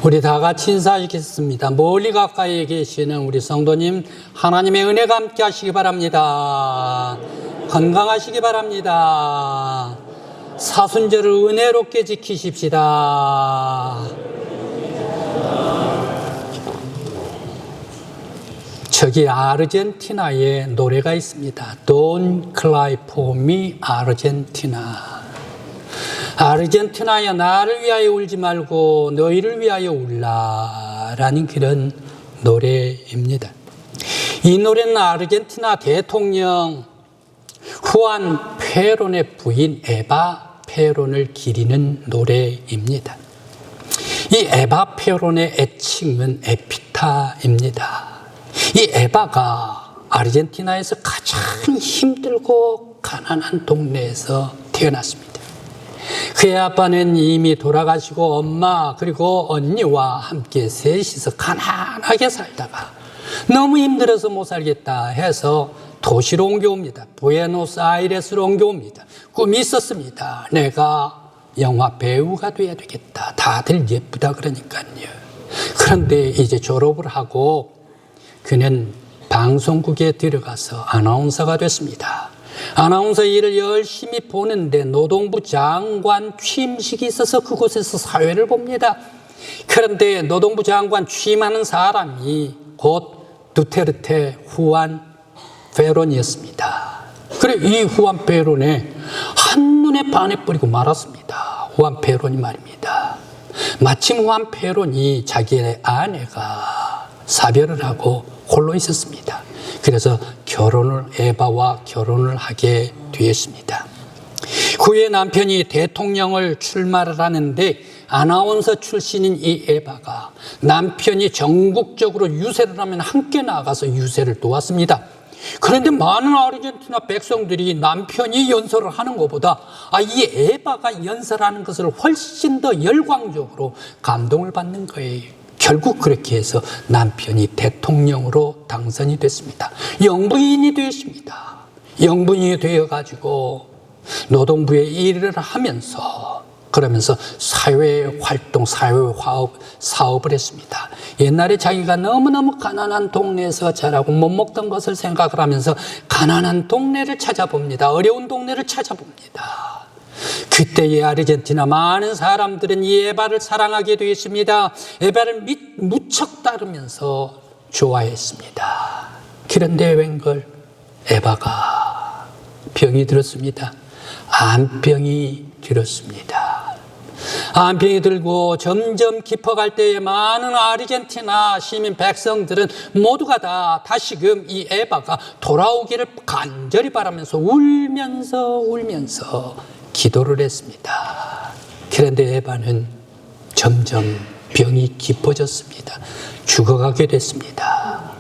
우리 다 같이 인사하시겠습니다. 멀리 가까이에 계시는 우리 성도님, 하나님의 은혜가 함께 하시기 바랍니다. 건강하시기 바랍니다. 사순절을 은혜롭게 지키십시다. 저기 아르헨티나에 노래가 있습니다. Don't cry for me, 아르헨티나. 아르헨티나야, 나를 위하여 울지 말고 너희를 위하여 울라 라는 그런 노래입니다. 이 노래는 아르헨티나 대통령 후안 페론의 부인 에바 페론을 기리는 노래입니다. 이 에바 페론의 애칭은 에피타입니다. 이 에바가 아르헨티나에서 가장 힘들고 가난한 동네에서 태어났습니다. 그의 아빠는 이미 돌아가시고 엄마 그리고 언니와 함께 셋이서 가난하게 살다가 너무 힘들어서 못 살겠다 해서 도시로 옮겨옵니다. 부에노스아이레스로 옮겨옵니다. 꿈이 있었습니다. 내가 영화 배우가 돼야 되겠다. 다들 예쁘다 그러니까요. 그런데 이제 졸업을 하고 그는 방송국에 들어가서 아나운서가 됐습니다. 아나운서 일을 열심히 보는데 노동부 장관 취임식이 있어서 그곳에서 사회를 봅니다. 그런데 노동부 장관 취임하는 사람이 곧 두테르테 후안 페론이었습니다. 그래 이 후안 페론에 한눈에 반해버리고 말았습니다. 후안 페론이 말입니다. 마침 후안 페론이 자기의 아내가 사별을 하고 홀로 있었습니다. 그래서 에바와 결혼을 하게 되었습니다. 그의 남편이 대통령을 출마를 하는데 아나운서 출신인 이 에바가 남편이 전국적으로 유세를 하면 함께 나가서 유세를 도왔습니다. 그런데 많은 아르헨티나 백성들이 남편이 연설을 하는 것보다 이 에바가 연설하는 것을 훨씬 더 열광적으로 감동을 받는 거예요. 결국 그렇게 해서 남편이 대통령으로 당선이 됐습니다. 영부인이 되었습니다. 영부인이 되어가지고 노동부에 일을 하면서 그러면서 사회활동, 사업을 했습니다. 옛날에 자기가 너무너무 가난한 동네에서 자라고 못 먹던 것을 생각을 하면서 가난한 동네를 찾아봅니다. 어려운 동네를 찾아봅니다. 그때의 아르헨티나 많은 사람들은 이 에바를 사랑하게 되었습니다. 에바를 무척 따르면서 좋아했습니다. 그런데 웬걸 에바가 병이 들었습니다. 암병이 들었습니다. 암병이 들고 점점 깊어갈 때에 많은 아르헨티나 시민 백성들은 모두가 다 다시금 이 에바가 돌아오기를 간절히 바라면서 울면서 기도를 했습니다. 그런데 에바는 점점 병이 깊어졌습니다. 죽어가게 됐습니다.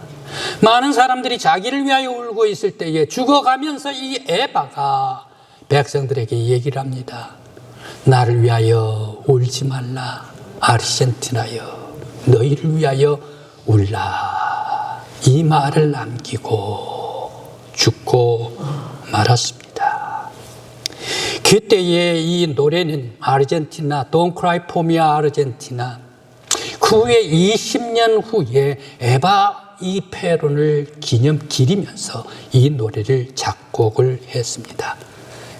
많은 사람들이 자기를 위하여 울고 있을 때에 죽어가면서 이 에바가 백성들에게 얘기를 합니다. 나를 위하여 울지 말라. 아르헨티나여, 너희를 위하여 울라. 이 말을 남기고 죽고 말았습니다. 그때의 이 노래는 아르헨티나, Don't Cry For Me, 아르헨티나. 그 후에 20년 후에 에바 이 페론을 기리면서 이 노래를 작곡을 했습니다.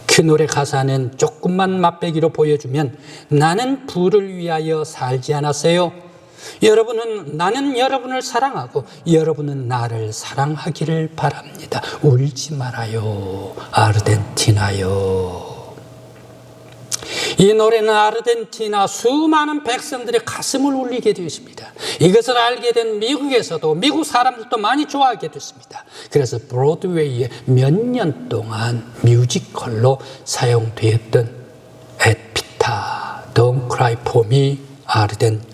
그 노래 가사는 조금만 맛배기로 보여주면 나는 부를 위하여 살지 않았어요. 나는 여러분을 사랑하고 여러분은 나를 사랑하기를 바랍니다. 울지 말아요, 아르헨티나요. 이 노래는 아르헨티나 수많은 백성들의 가슴을 울리게 되었습니다. 이것을 알게 된 미국에서도 미국 사람들도 많이 좋아하게 됐습니다. 그래서 브로드웨이에 몇 년 동안 뮤지컬로 사용되었던 에피타, Don't Cry For Me,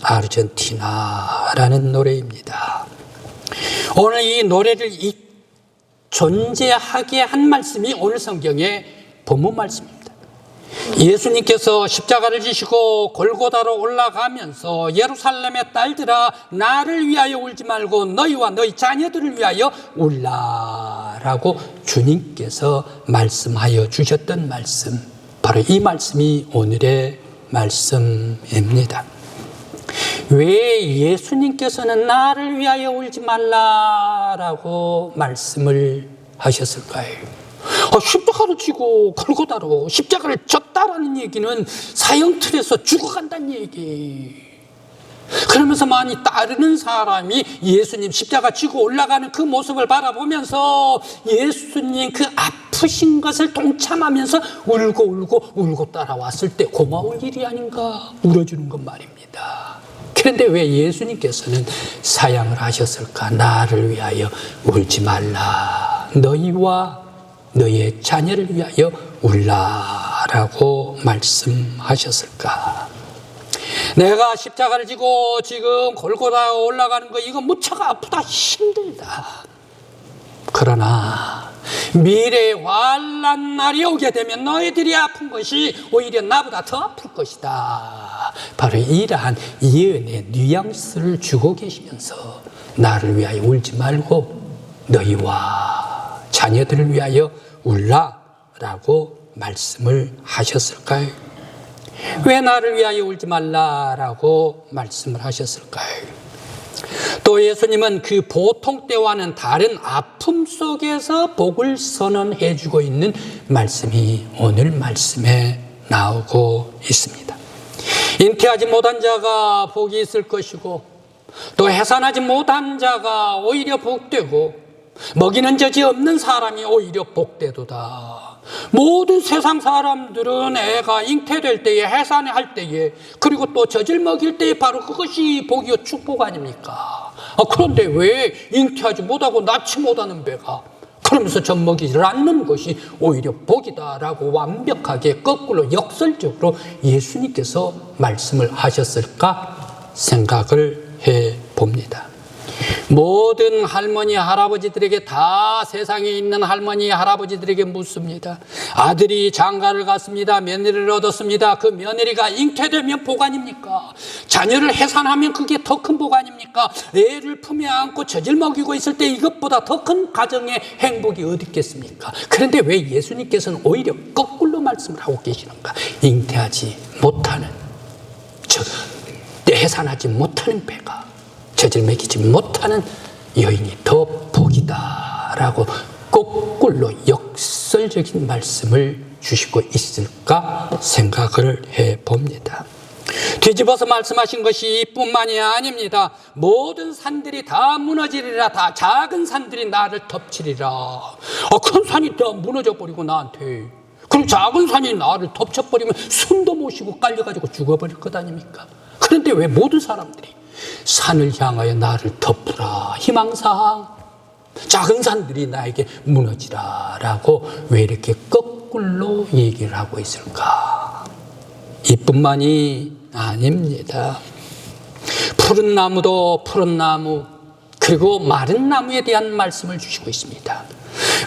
아르헨티나라는 노래입니다. 오늘 이 노래를 존재하게 한 말씀이 오늘 성경의 본문 말씀입니다. 예수님께서 십자가를 지시고 골고다로 올라가면서 예루살렘의 딸들아 나를 위하여 울지 말고 너희와 너희 자녀들을 위하여 울라라고 주님께서 말씀하여 주셨던 말씀, 바로 이 말씀이 오늘의 말씀입니다. 왜 예수님께서는 나를 위하여 울지 말라라고 말씀을 하셨을까요? 십자가를 지고 골고다로 십자가를 졌다라는 얘기는 사형틀에서 죽어간다는 얘기. 그러면서 많이 따르는 사람이 예수님 십자가 지고 올라가는 그 모습을 바라보면서 예수님 그 아프신 것을 동참하면서 울고 따라왔을 때 고마울 일이 아닌가 울어주는 것 말입니다. 그런데 왜 예수님께서는 사양을 하셨을까? 나를 위하여 울지 말라. 너희와 너의 자녀를 위하여 울라라고 말씀하셨을까? 내가 십자가를 지고 지금 골고다 올라가는 거 이거 무척 아프다 힘들다. 그러나 미래의 환난 날이 오게 되면 너희들이 아픈 것이 오히려 나보다 더 아플 것이다. 바로 이러한 예언의 뉘앙스를 주고 계시면서 나를 위하여 울지 말고 너희와 자녀들을 위하여 울라라고 말씀을 하셨을까요? 왜 나를 위하여 울지 말라라고 말씀을 하셨을까요? 또 예수님은 그 보통 때와는 다른 아픔 속에서 복을 선언해 주고 있는 말씀이 오늘 말씀에 나오고 있습니다. 잉태하지 못한 자가 복이 있을 것이고 또 해산하지 못한 자가 오히려 복되고 먹이는 젖이 없는 사람이 오히려 복되도다. 모든 세상 사람들은 애가 잉태될 때에 해산할 때에 그리고 또 젖을 먹일 때에 바로 그것이 복이요 축복 아닙니까? 그런데 왜 잉태하지 못하고 낳지 못하는 배가 그러면서 젖 먹이질 않는 것이 오히려 복이다라고 완벽하게 거꾸로 역설적으로 예수님께서 말씀을 하셨을까 생각을 해봅니다. 모든 할머니 할아버지들에게 다 세상에 있는 할머니 할아버지들에게 묻습니다. 아들이 장가를 갔습니다. 며느리를 얻었습니다. 그 며느리가 잉태되면 복 아닙니까? 자녀를 해산하면 그게 더 큰 복 아닙니까? 애를 품에 안고 젖을 먹이고 있을 때 이것보다 더 큰 가정의 행복이 어디 있겠습니까? 그런데 왜 예수님께서는 오히려 거꾸로 말씀을 하고 계시는가? 잉태하지 못하는 해산하지 못하는 배가 젖을 먹이지 못하는 여인이 더 복이다라고 거꾸로 역설적인 말씀을 주시고 있을까 생각을 해봅니다. 뒤집어서 말씀하신 것이 이뿐만이 아닙니다. 모든 산들이 다 무너지리라. 다 작은 산들이 나를 덮치리라. 큰 산이 다 무너져버리고 나한테 그럼 작은 산이 나를 덮쳐버리면 숨도 못 쉬고 깔려가지고 죽어버릴 것 아닙니까? 그런데 왜 모든 사람들이 산을 향하여 나를 덮으라. 희망사항 작은 산들이 나에게 무너지라 라고 왜 이렇게 거꾸로 얘기를 하고 있을까? 이뿐만이 아닙니다. 푸른 나무도 푸른 나무 그리고 마른 나무에 대한 말씀을 주시고 있습니다.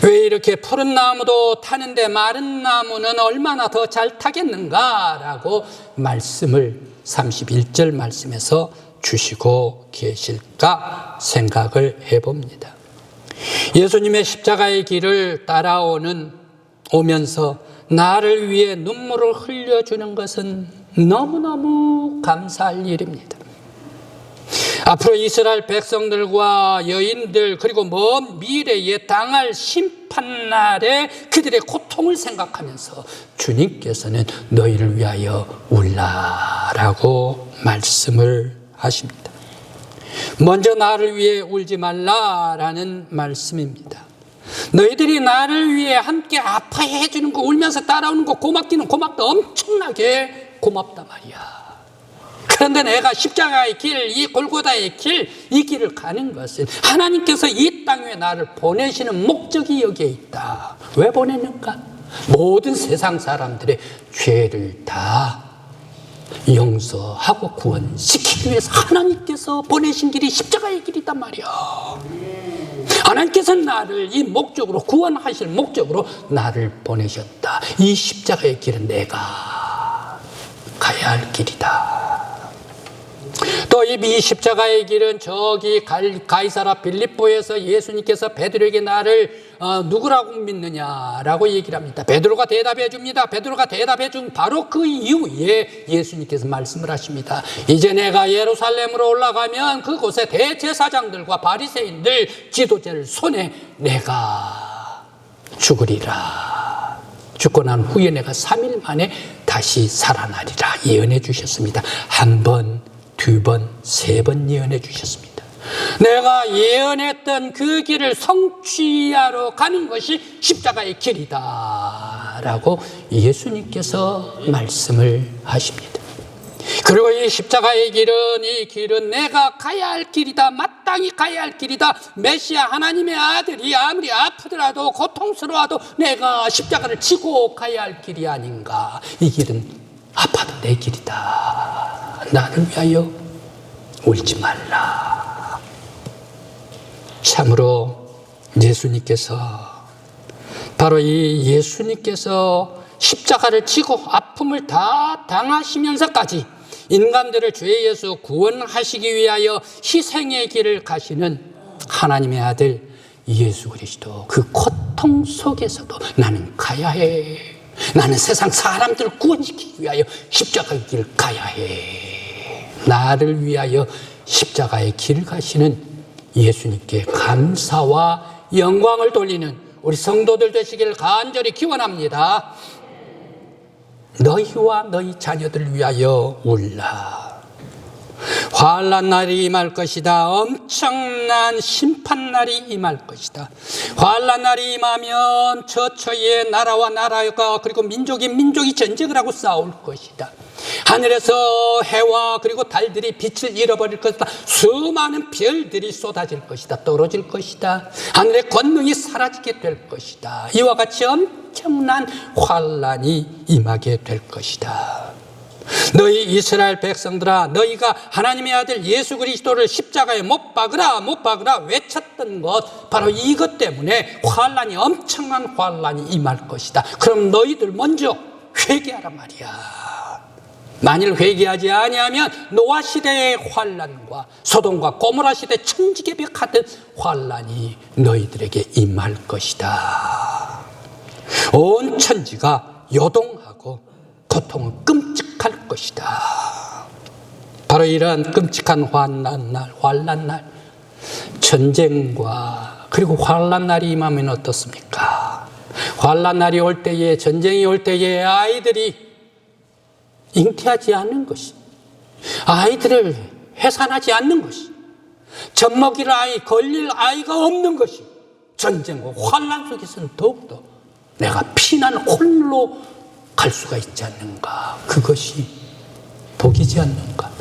왜 이렇게 푸른 나무도 타는데 마른 나무는 얼마나 더 잘 타겠는가 라고 말씀을 31절 말씀에서 주시고 계실까 생각을 해봅니다. 예수님의 십자가의 길을 오면서 나를 위해 눈물을 흘려주는 것은 너무너무 감사할 일입니다. 앞으로 이스라엘 백성들과 여인들 그리고 먼 미래에 당할 심판날에 그들의 고통을 생각하면서 주님께서는 너희를 위하여 울라라고 말씀을 하십니다. 먼저 나를 위해 울지 말라라는 말씀입니다. 너희들이 나를 위해 함께 아파해 주는 거 울면서 따라오는 거 고맙기는 고맙다. 엄청나게 고맙다 말이야. 그런데 내가 십자가의 길, 이 골고다의 길, 이 길을 가는 것은 하나님께서 이 땅 위에 나를 보내시는 목적이 여기에 있다. 왜 보냈는가? 모든 세상 사람들의 죄를 다 용서하고 구원시키기 위해서 하나님께서 보내신 길이 십자가의 길이단 말이야. 하나님께서 나를 이 목적으로 구원하실 목적으로 나를 보내셨다. 이 십자가의 길은 내가 가야 할 길이다. 또 이 십자가의 길은 저기 가이사라 빌립보에서 예수님께서 베드로에게 나를 누구라고 믿느냐라고 얘기를 합니다. 베드로가 대답해 줍니다. 베드로가 대답해 준 바로 그 이후에 예수님께서 말씀을 하십니다. 이제 내가 예루살렘으로 올라가면 그곳에 대제사장들과 바리새인들 지도자를 손에 내가 죽으리라. 죽고 난 후에 내가 3일 만에 다시 살아나리라 예언해 주셨습니다. 한 번, 두 번, 세 번 예언해 주셨습니다. 내가 예언했던 그 길을 성취하러 가는 것이 십자가의 길이다 라고 예수님께서 말씀을 하십니다. 그리고 이 십자가의 길은, 이 길은 내가 가야 할 길이다, 마땅히 가야 할 길이다. 메시아 하나님의 아들이 아무리 아프더라도 고통스러워도 내가 십자가를 지고 가야 할 길이 아닌가. 이 길은 아파도 내 길이다. 나를 위하여 울지 말라. 참으로 예수님께서, 바로 이 예수님께서 십자가를 지고 아픔을 다 당하시면서까지 인간들을 죄에서 구원하시기 위하여 희생의 길을 가시는 하나님의 아들 예수 그리스도, 그 고통 속에서도 나는 가야 해. 나는 세상 사람들을 구원시키기 위하여 십자가의 길을 가야 해. 나를 위하여 십자가의 길을 가시는 예수님께 감사와 영광을 돌리는 우리 성도들 되시기를 간절히 기원합니다. 너희와 너희 자녀들을 위하여 울라. 환난 날이 임할 것이다. 엄청난 심판날이 임할 것이다. 환난 날이 임하면 저처의 나라와 나라가, 그리고 민족이 전쟁을 하고 싸울 것이다. 하늘에서 해와 그리고 달들이 빛을 잃어버릴 것이다. 수많은 별들이 쏟아질 것이다. 떨어질 것이다. 하늘의 권능이 사라지게 될 것이다. 이와 같이 엄청난 환난이 임하게 될 것이다. 너희 이스라엘 백성들아, 너희가 하나님의 아들 예수 그리스도를 십자가에 못 박으라 외쳤던 것, 바로 이것 때문에 환난이, 엄청난 환난이 임할 것이다. 그럼 너희들 먼저 회개하란 말이야. 만일 회개하지 아니하면 노아 시대의 환난과 소돔과 고모라 시대 천지개벽하던 환난이 너희들에게 임할 것이다. 온 천지가 요동하고 고통은 끔찍할 것이다. 바로 이러한 끔찍한 환난 날, 전쟁과 그리고 환난 날이 임하면 어떻습니까? 환난 날이 올 때에, 전쟁이 올 때에 아이들이 잉태하지 않는 것이, 아이들을 해산하지 않는 것이, 젖먹일 아이, 걸릴 아이가 없는 것이, 전쟁과 환난 속에서는 더욱더 내가 피난 홀로 갈 수가 있지 않는가. 그것이 복이지 않는가.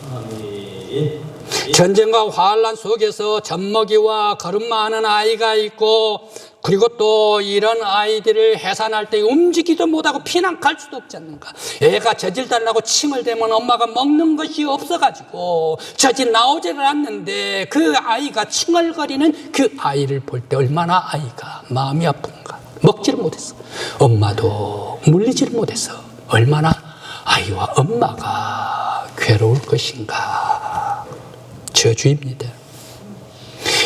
전쟁과 환난 속에서 젖먹이와 걸음마하는 아이가 있고, 그리고 또 이런 아이들을 해산할 때 움직이도 못하고 피난 갈 수도 없지 않는가. 애가 젖을 달라고 칭을 대면 엄마가 먹는 것이 없어가지고 젖이 나오지를 않는데, 그 아이가 칭얼거리는 그 아이를 볼 때 얼마나 아이가 마음이 아픈가. 먹지를 못했어. 엄마도 물리지를 못해서 얼마나 아이와 엄마가 괴로울 것인가. 저주입니다.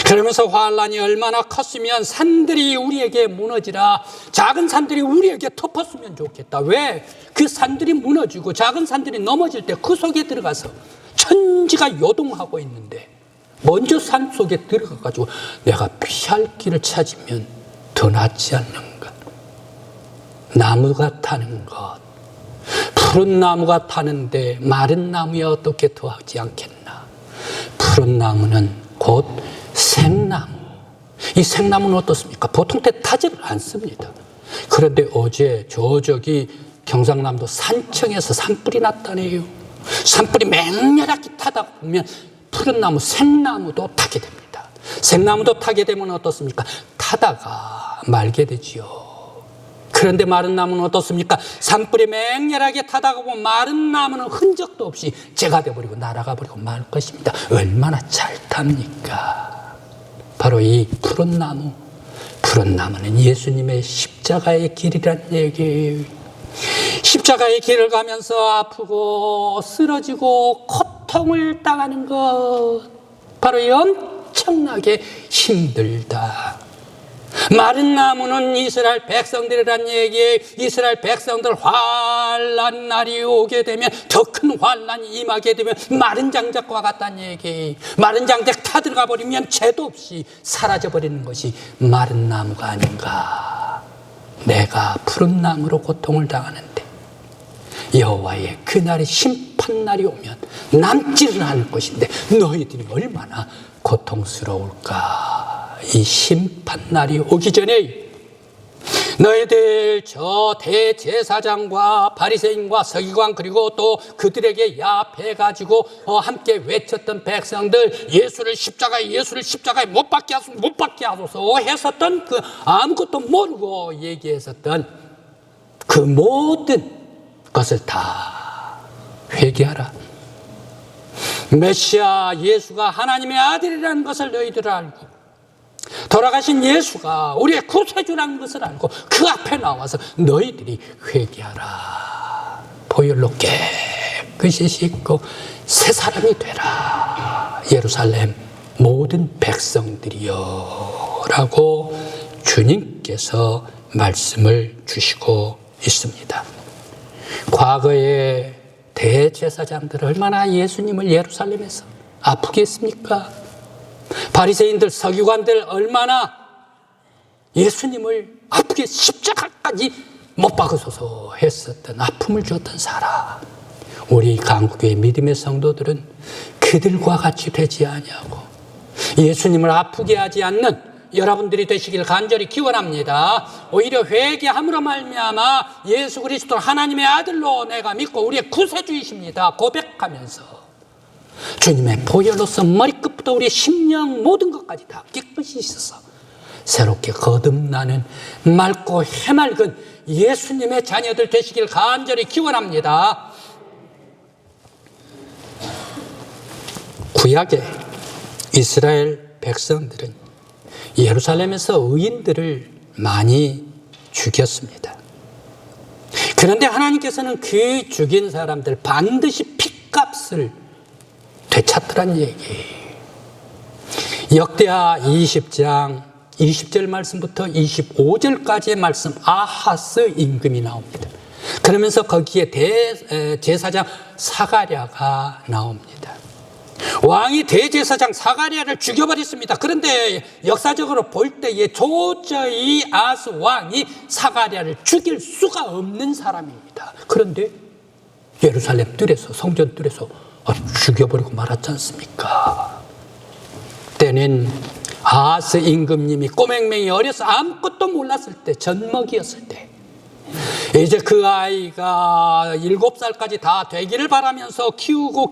그러면서 환난이 얼마나 컸으면 산들이 우리에게 무너지라, 작은 산들이 우리에게 덮었으면 좋겠다. 왜? 그 산들이 무너지고 작은 산들이 넘어질 때 그 속에 들어가서 천지가 요동하고 있는데, 먼저 산 속에 들어가가지고 내가 피할 길을 찾으면 더 낫지 않는가. 나무가 타는 것, 푸른 나무가 타는데 마른 나무에 어떻게 더하지 않겠나. 푸른 나무는 곧 생나무. 이 생나무는 어떻습니까? 보통 때 타지를 않습니다. 그런데 어제 저기 경상남도 산청에서 산불이 났다네요. 산불이 맹렬하게 타다 보면 푸른 나무, 생나무도 타게 됩니다. 생나무도 타게 되면 어떻습니까? 타다가 말게 되지요. 그런데 마른 나무는 어떻습니까? 산불이 맹렬하게 타다가 보면 마른 나무는 흔적도 없이 재가 되어버리고 날아가 버리고 말 것입니다. 얼마나 잘 탑니까? 바로 이 푸른 나무, 푸른 나무는 예수님의 십자가의 길이란 얘기예요. 십자가의 길을 가면서 아프고 쓰러지고 고통을 당하는 것, 바로 이 엄청나게 힘들다. 마른 나무는 이스라엘 백성들이란 얘기에 이스라엘 백성들 환난 날이 오게 되면, 더 큰 환난이 임하게 되면 마른 장작과 같다는 얘기. 마른 장작 타들어가 버리면 죄도 없이 사라져 버리는 것이 마른 나무가 아닌가. 내가 푸른 나무로 고통을 당하는데 여호와의 그날의 심판날이 오면 남지를 않을 것인데 너희들이 얼마나 고통스러울까. 이 심판날이 오기 전에 너희들 저 대제사장과 바리새인과 서기관 그리고 또 그들에게 야합해가지고 함께 외쳤던 백성들, 예수를 십자가에 못 박게 하소서 했었던 그 아무것도 모르고 얘기했었던 그 모든 것을 다 회개하라. 메시아 예수가 하나님의 아들이라는 것을 너희들 알고, 돌아가신 예수가 우리의 구세주라는 것을 알고 그 앞에 나와서 너희들이 회개하라. 보혈로 깨끗이 씻고 새 사람이 되라. 예루살렘 모든 백성들이여 라고 주님께서 말씀을 주시고 있습니다. 과거에 대제사장들 얼마나 예수님을 예루살렘에서 아프게 했습니까? 바리새인들, 서기관들 얼마나 예수님을 아프게 십자가까지 못 박으소서 했었던, 아픔을 줬던 사람. 우리 강국의 믿음의 성도들은 그들과 같이 되지 아니하고 예수님을 아프게 하지 않는 여러분들이 되시길 간절히 기원합니다. 오히려 회개함으로 말미암아 예수 그리스도 하나님의 아들로 내가 믿고 우리의 구세주이십니다 고백하면서 주님의 보혈로서 머리끝부터 우리의 심령 모든 것까지 다 깨끗이 씻어서 새롭게 거듭나는 맑고 해맑은 예수님의 자녀들 되시길 간절히 기원합니다. 구약의 이스라엘 백성들은 예루살렘에서 의인들을 많이 죽였습니다. 그런데 하나님께서는 그 죽인 사람들 반드시 핏값을 되찾더란 얘기. 역대하 20장 20절 말씀부터 25절까지의 말씀, 아하스 임금이 나옵니다. 그러면서 거기에 대제사장 사가랴가 나옵니다. 왕이 대제사장 사가랴를 죽여버렸습니다. 그런데 역사적으로 볼 때에 도저히 아하스 왕이 사가랴를 죽일 수가 없는 사람입니다. 그런데 예루살렘 뜰에서, 성전 뜰에서 죽여버리고 말았지 않습니까? 때는 아하스 임금님이 꼬맹맹이 어려서 아무것도 몰랐을 때, 젖먹이였을 때, 이제 그 아이가 7살까지 다 되기를 바라면서 키우고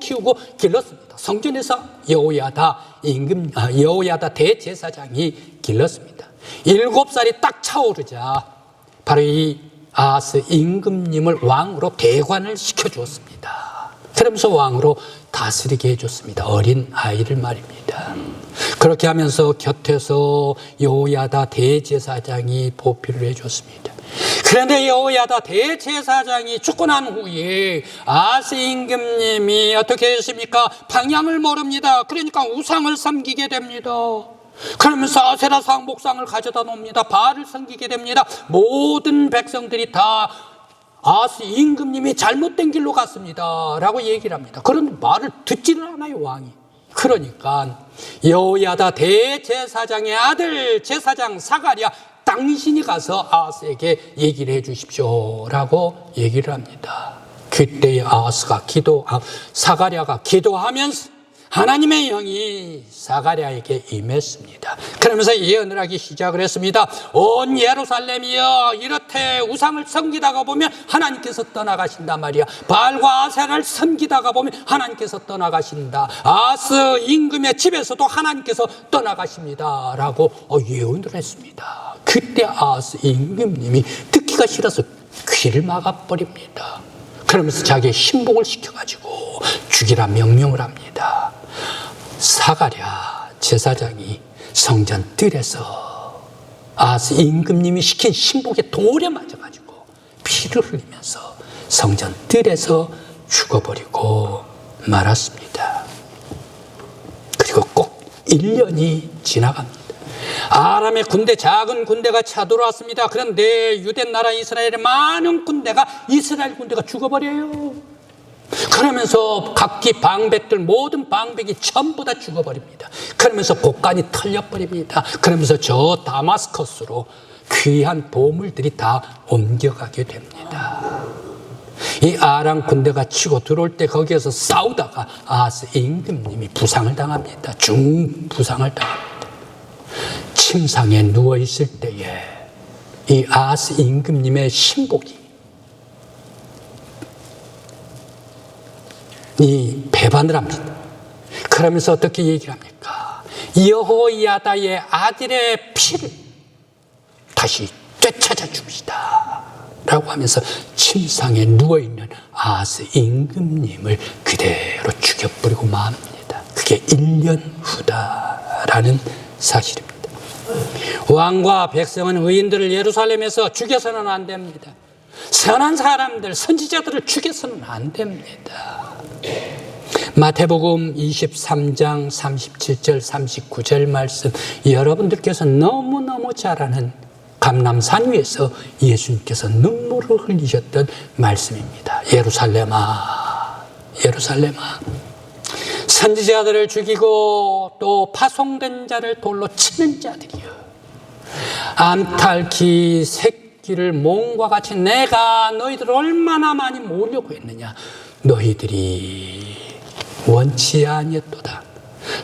길렀습니다. 성전에서 여호야다 대제사장이 길렀습니다. 7살이 딱 차오르자 바로 이 아하스 임금님을 왕으로 대관을 시켜주었습니다. 그러면서 왕으로 다스리게 해줬습니다. 어린 아이를 말입니다. 그렇게 하면서 곁에서 여호야다 대제사장이 보필을 해줬습니다. 그런데 여호야다 대제사장이 죽고 난 후에 아하스 임금님이 어떻게 했습니까? 방향을 모릅니다. 그러니까 우상을 섬기게 됩니다. 그러면서 아세라상 목상을 가져다 놓습니다. 바알을 섬기게 됩니다. 모든 백성들이 다 아하스 임금님이 잘못된 길로 갔습니다 라고 얘기를 합니다. 그런 말을 듣지는 않아요, 왕이. 그러니까 여호야다 대제사장의 아들 제사장 사가랴, 당신이 가서 아하스에게 얘기를 해 주십시오 라고 얘기를 합니다. 그때 사가랴가 기도하면서 하나님의 영이 사가랴에게 임했습니다. 그러면서 예언을 하기 시작을 했습니다. 온 예루살렘이여, 이렇게 우상을 섬기다가 보면 하나님께서 떠나가신단 말이야. 바알과 아세라를 섬기다가 보면 하나님께서 떠나가신다. 아하스 임금의 집에서도 하나님께서 떠나가십니다 라고 예언을 했습니다. 그때 아하스 임금님이 듣기가 싫어서 귀를 막아버립니다. 그러면서 자기의 신복을 시켜가지고 죽이라 명령을 합니다. 사가랴 제사장이 성전 뜰에서 아하스 임금님이 시킨 신복에 돌에 맞아가지고 피를 흘리면서 성전 뜰에서 죽어버리고 말았습니다. 그리고 꼭 1년이 지나갑니다. 아람의 군대, 작은 군대가 쳐들어왔습니다. 그런데 유대 나라 이스라엘의 많은 군대가 이스라엘 군대가 죽어버려요. 그러면서 각기 방백들, 모든 방백이 전부 다 죽어버립니다. 그러면서 곡간이 털려버립니다. 그러면서 저 다마스커스로 귀한 보물들이 다 옮겨가게 됩니다. 이 아람 군대가 치고 들어올 때 거기에서 싸우다가 아하스 임금님이 부상을 당합니다. 중부상을 당합니다. 침상에 누워있을 때에 이 아하스 임금님의 신복이 이 배반을 합니다. 그러면서 어떻게 얘기를 합니까? 여호야다의 아들의 피를 다시 되찾아 줍시다 라고 하면서 침상에 누워있는 아하스 임금님을 그대로 죽여버리고 맙니다. 그게 1년 후다라는 사실입니다. 왕과 백성은 의인들을 예루살렘에서 죽여서는 안 됩니다. 선한 사람들, 선지자들을 죽여서는 안 됩니다. 마태복음 23장 37절 39절 말씀, 여러분들께서 너무너무 잘 아는 감람산 위에서 예수님께서 눈물을 흘리셨던 말씀입니다. 예루살렘아, 예루살렘아, 선지자들을 죽이고 또 파송된 자를 돌로 치는 자들이여, 암탉이 새끼를 몽과 같이 내가 너희들을 얼마나 많이 모으려고 했느냐. 너희들이 원치 아니었도다.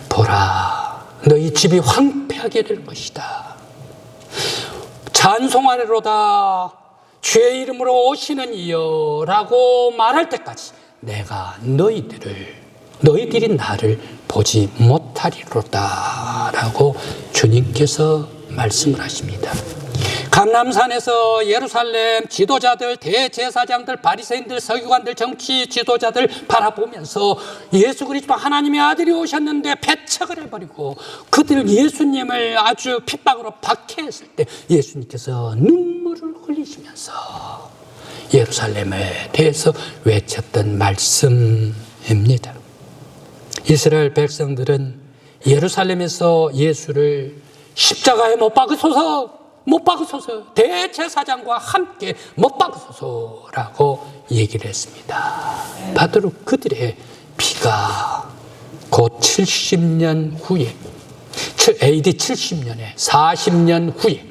보라, 너희 집이 황폐하게 될 것이다. 찬송하리로다, 주의 이름으로 오시는 이여 라고 말할 때까지 내가 너희들이 나를 보지 못하리로다 라고 주님께서 말씀을 하십니다. 감람산에서 예루살렘 지도자들, 대제사장들, 바리새인들, 서기관들, 정치 지도자들 바라보면서 예수 그리스도 하나님의 아들이 오셨는데 배척을 해버리고 그들 예수님을 아주 핍박으로 박해했을 때 예수님께서 눈물을 흘리시면서 예루살렘에 대해서 외쳤던 말씀입니다. 이스라엘 백성들은 예루살렘에서 예수를 십자가에 못 박으소서, 못 박으소서, 대제사장과 함께 못 박으소서라고 얘기를 했습니다. 바로 그들의 피가 곧 70년 후에, AD 70년에 40년 후에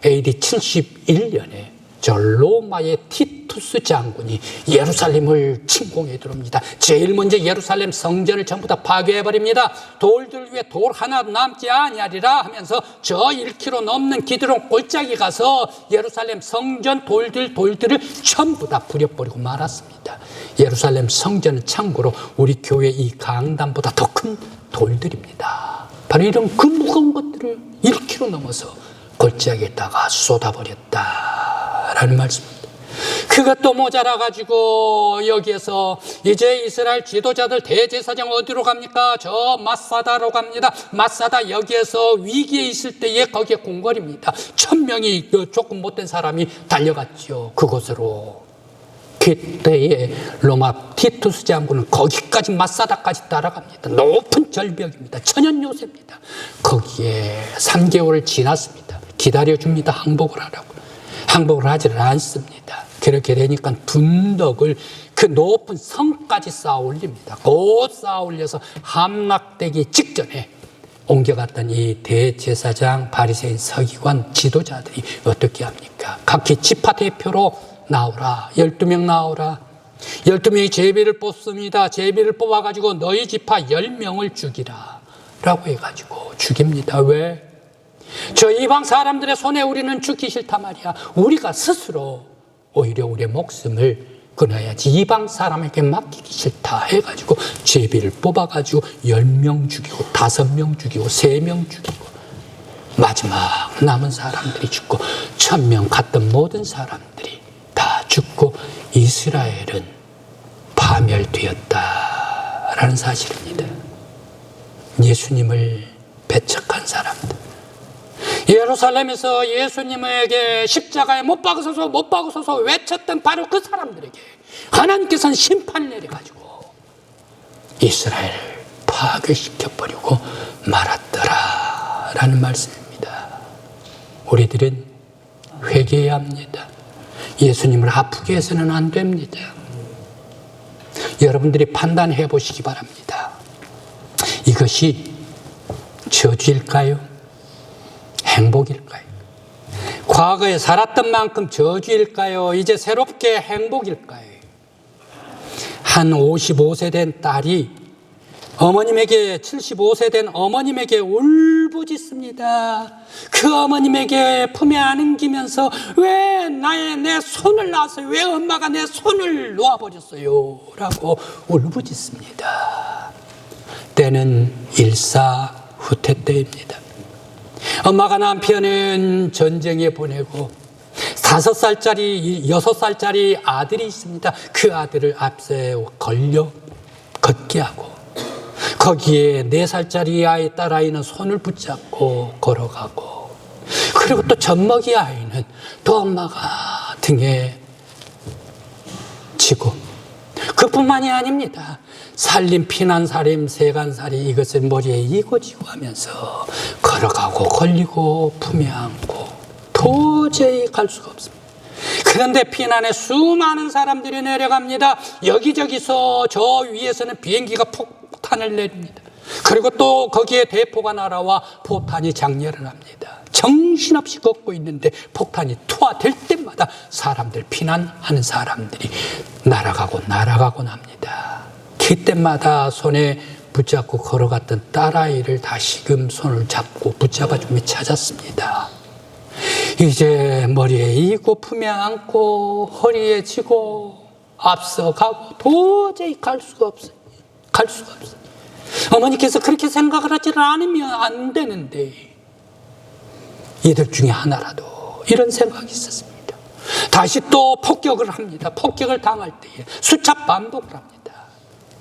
AD 71년에 저 로마의 티투스 장군이 예루살렘을 침공해 들어옵니다. 제일 먼저 예루살렘 성전을 전부 다 파괴해버립니다. 돌들 위에 돌 하나 남지 아니하리라 하면서 저 1km 넘는 기드론 골짜기 가서 예루살렘 성전 돌들을 전부 다 부려버리고 말았습니다. 예루살렘 성전은 참고로 우리 교회 이 강단보다 더 큰 돌들입니다. 바로 이런 그 무거운 것들을 1km 넘어서 골짜기에다가 쏟아버렸다라는 말씀입니다. 그것도 모자라가지고 여기에서 이제 이스라엘 지도자들, 대제사장 어디로 갑니까? 저 마사다로 갑니다. 마사다, 여기에서 위기에 있을 때에 거기에 궁궐입니다. 1000명이 조금 못된 사람이 달려갔죠. 그곳으로. 그때에 로마 티투스 장군은 거기까지 마사다까지 따라갑니다. 높은 절벽입니다. 천연요새입니다. 거기에 3개월을 지났습니다. 기다려줍니다. 항복을 하라고. 항복을 하지를 않습니다. 그렇게 되니까 분덕을 그 높은 성까지 쌓아 올립니다. 곧 쌓아 올려서 함락되기 직전에 옮겨갔던 이 대제사장, 바리새인, 서기관, 지도자들이 어떻게 합니까? 각기 지파 대표로 나오라. 12명 나오라. 12명이 제비를 뽑습니다. 제비를 뽑아가지고 너희 지파 10명을 죽이라 라고 해가지고 죽입니다. 왜? 저 이방 사람들의 손에 우리는 죽기 싫단 말이야. 우리가 스스로 오히려 우리의 목숨을 끊어야지. 이방 사람에게 맡기기 싫다 해가지고 제비를 뽑아가지고 10명 죽이고 5명 죽이고 3명 죽이고 마지막 남은 사람들이 죽고 1000명 갔던 모든 사람들이 다 죽고 이스라엘은 파멸되었다라는 사실입니다. 예수님을 배척한 사람들, 예루살렘에서 예수님에게 십자가에 못 박으소서 외쳤던 바로 그 사람들에게 하나님께서는 심판을 내려가지고 이 이스라엘을 파괴시켜버리고 말았더라 라는 말씀입니다. 우리들은 회개해야 합니다. 예수님을 아프게 해서는 안 됩니다. 여러분들이 판단해 보시기 바랍니다. 이것이 저주일까요? 행복일까요? 과거에 살았던 만큼 저주일까요? 이제 새롭게 행복일까요? 한 55세 된 딸이 어머님에게 75세 된 어머님에게 울부짖습니다. 그 어머님에게 품에 안기면서 왜 내 손을 놨어요? 왜 엄마가 내 손을 놓아버렸어요? 라고 울부짖습니다. 때는 일사후퇴 때입니다. 엄마가 남편은 전쟁에 보내고 5살짜리, 6살짜리 아들이 있습니다. 그 아들을 앞에 걸려 걷게 하고 거기에 4살짜리 아이, 딸아이는 손을 붙잡고 걸어가고 그리고 또 젖먹이 아이는 또 엄마가 등에 지고 그뿐만이 아닙니다. 살림, 피난살림, 세간살이 이것을 머리에 이고지고 하면서 걸어가고 걸리고 품에 안고 도저히 갈 수가 없습니다. 그런데 피난에 수많은 사람들이 내려갑니다. 여기저기서 저 위에서는 비행기가 폭탄을 내립니다. 그리고 또 거기에 대포가 날아와 포탄이 장렬을 합니다. 정신없이 걷고 있는데 폭탄이 투하될 때마다 사람들, 피난하는 사람들이 날아가고 합니다. 그때마다 손에 붙잡고 걸어갔던 딸아이를 다시금 손을 잡고 붙잡아주며 찾았습니다. 이제 머리에 이고 품에 안고 허리에 지고 앞서가고 도저히 갈 수가 없어요. 어머니께서 그렇게 생각을 하지 않으면 안 되는데 이들 중에 하나라도 이런 생각이 있었습니다. 다시 또 폭격을 합니다. 폭격을 당할 때에 수차 반복을 합니다.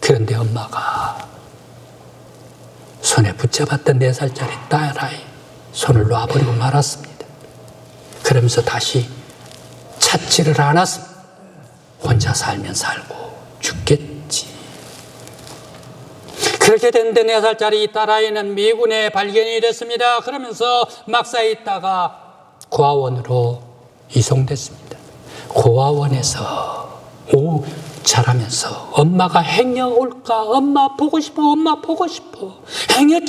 그런데 엄마가 손에 붙잡았던 4살짜리 딸아이 손을 놔버리고 말았습니다. 그러면서 다시 찾지를 않았습니다. 혼자 살면 살고 죽겠지. 그렇게 됐는데 4살짜리 딸아이는 미군에 발견이 됐습니다. 그러면서 막사에 있다가 고아원으로 이송됐습니다. 고아원에서 자라면서 엄마가 행여 올까? 엄마 보고 싶어. 행여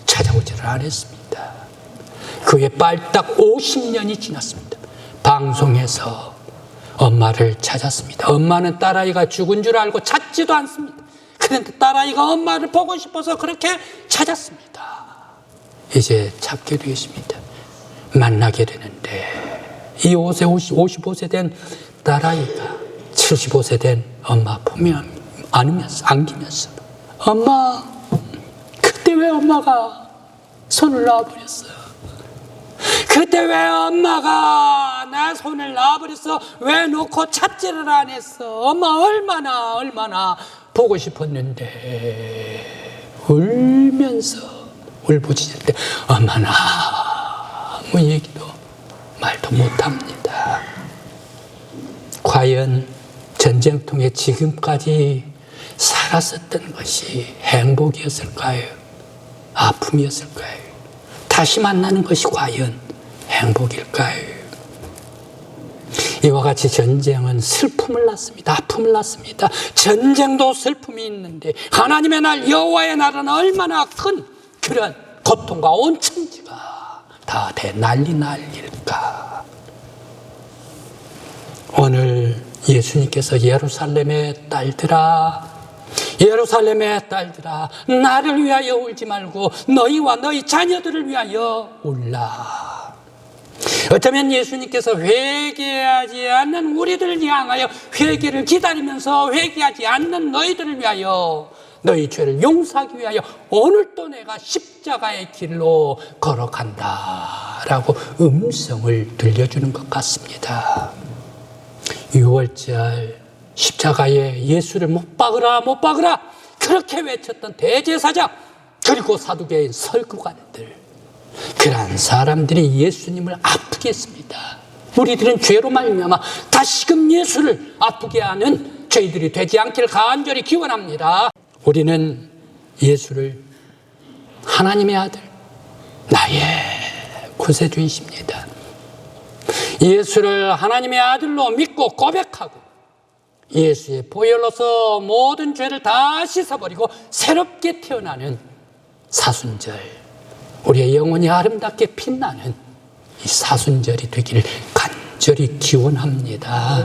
찾아오지를 않았습니다. 그 후에 빨딱 50년이 지났습니다. 방송에서 엄마를 찾았습니다. 엄마는 딸아이가 죽은 줄 알고 찾지도 않습니다. 그런데 딸아이가 엄마를 보고 싶어서 그렇게 찾았습니다. 이제 찾게 되었습니다. 만나게 되는데 이 55세 된 딸아이가 75세 된 엄마 품에 안기면서 엄마, 그때 왜 엄마가 손을 놔버렸어요? 그때 왜 엄마가 내 손을 놔버렸어? 왜 놓고 찾지를 안 했어? 엄마 얼마나 보고 싶었는데. 울면서 울부짖을 때 엄마는 아무 얘기도 말도 못합니다. 과연 전쟁통에 지금까지 살았었던 것이 행복이었을까요? 아픔이었을까요? 다시 만나는 것이 과연 행복일까요? 이와 같이 전쟁은 슬픔을 낳습니다. 아픔을 낳습니다. 전쟁도 슬픔이 있는데 하나님의 날 여호와의 날은 얼마나 큰 그런 고통과 온 천지가 다 난릴까. 오늘 예수님께서 예루살렘의 딸들아 나를 위하여 울지 말고 너희와 너희 자녀들을 위하여 울라. 어쩌면 예수님께서 회개하지 않는 우리들을 향하여 회개를 기다리면서 회개하지 않는 너희들을 위하여 너희 죄를 용서하기 위하여 오늘도 내가 십자가의 길로 걸어간다 라고 음성을 들려주는 것 같습니다. 6월절 십자가에 예수를 못 박으라 그렇게 외쳤던 대제사장 그리고 사두개인 설교관들, 그러한 사람들이 예수님을 아프게 했습니다. 우리들은 죄로 말미암아 다시금 예수를 아프게 하는 저희들이 되지 않기를 간절히 기원합니다. 우리는 예수를 하나님의 아들, 나의 구세주이십니다. 예수를 하나님의 아들로 믿고 고백하고 예수의 보혈로서 모든 죄를 다 씻어버리고 새롭게 태어나는 사순절, 우리의 영혼이 아름답게 빛나는 이 사순절이 되기를 간절히 기원합니다.